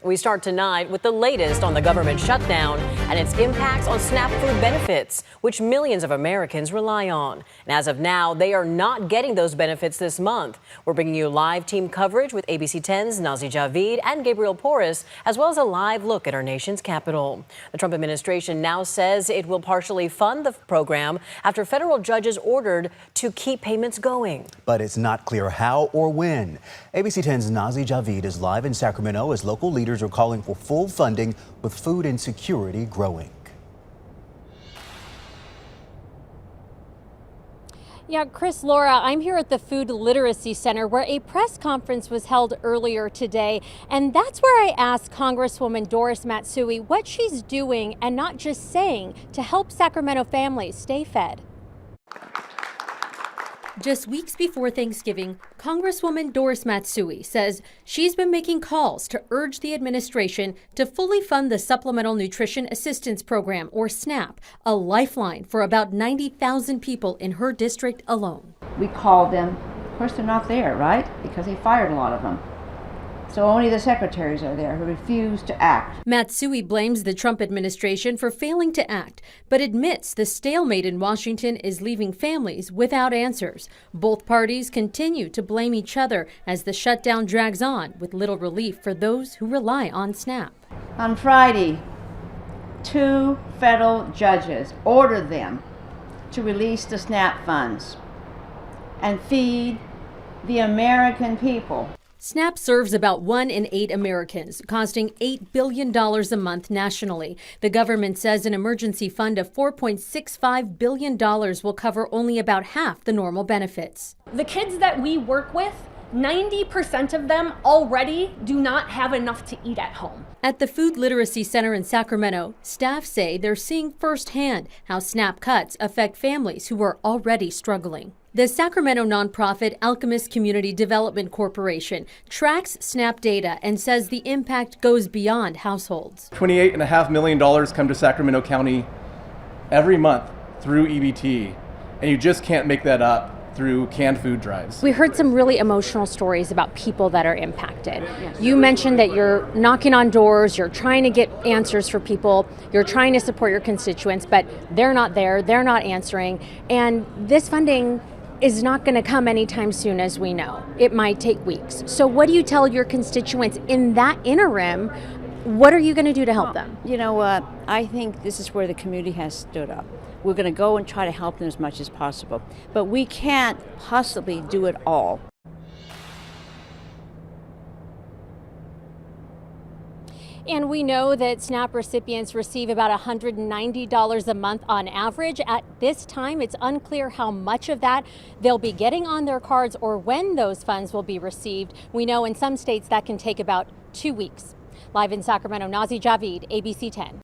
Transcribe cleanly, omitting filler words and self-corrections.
We start tonight with the latest on the government shutdown and its impacts on SNAP food benefits, which millions of Americans rely on. And as of now, they are not getting those benefits this month. We're bringing you live team coverage with ABC 10's Nazi Javid and Gabriel Porras, as well as a live look at our nation's capital. The Trump administration now says it will partially fund the program after federal judges ordered to keep payments going. But it's not clear how or when. ABC 10's Nazi Javid is live in Sacramento as local leaders are calling for full funding with food insecurity growing. Yeah, Chris, Laura, I'm here at the Food Literacy Center where a press conference was held earlier today. And that's where I asked Congresswoman Doris Matsui what she's doing and not just saying to help Sacramento families stay fed. Just weeks before Thanksgiving, Congresswoman Doris Matsui says she's been making calls to urge the administration to fully fund the Supplemental Nutrition Assistance Program, or SNAP, a lifeline for about 90,000 people in her district alone. We called them. Of course, they're not there, right? Because they fired a lot of them. So only the secretaries are there who refuse to act. Matsui blames the Trump administration for failing to act, but admits the stalemate in Washington is leaving families without answers. Both parties continue to blame each other as the shutdown drags on, with little relief for those who rely on SNAP. On Friday, 2 federal judges ordered them to release the SNAP funds and feed the American people. SNAP serves about 1 in 8 Americans, costing $8 billion a month nationally. The government says an emergency fund of $4.65 billion will cover only about half the normal benefits. The kids that we work with, 90% of them already do not have enough to eat at home. At the Food Literacy Center in Sacramento, staff say they're seeing firsthand how SNAP cuts affect families who are already struggling. The Sacramento nonprofit Alchemist Community Development Corporation tracks SNAP data and says the impact goes beyond households. $28.5 million come to Sacramento County every month through EBT, and you just can't make that up through canned food drives. We heard some really emotional stories about people that are impacted. You mentioned that you're knocking on doors, you're trying to get answers for people, you're trying to support your constituents, but they're not there, they're not answering, and this funding is not going to come anytime soon, as we know. It might take weeks. So what do you tell your constituents in that interim? What are you going to do to help them? You know what? I think this is where the community has stood up. We're going to go and try to help them as much as possible. But we can't possibly do it all. And we know that SNAP recipients receive about $190 a month on average. At this time, it's unclear how much of that they'll be getting on their cards or when those funds will be received. We know in some states that can take about 2 weeks. Live in Sacramento, Nazi Javid, ABC 10.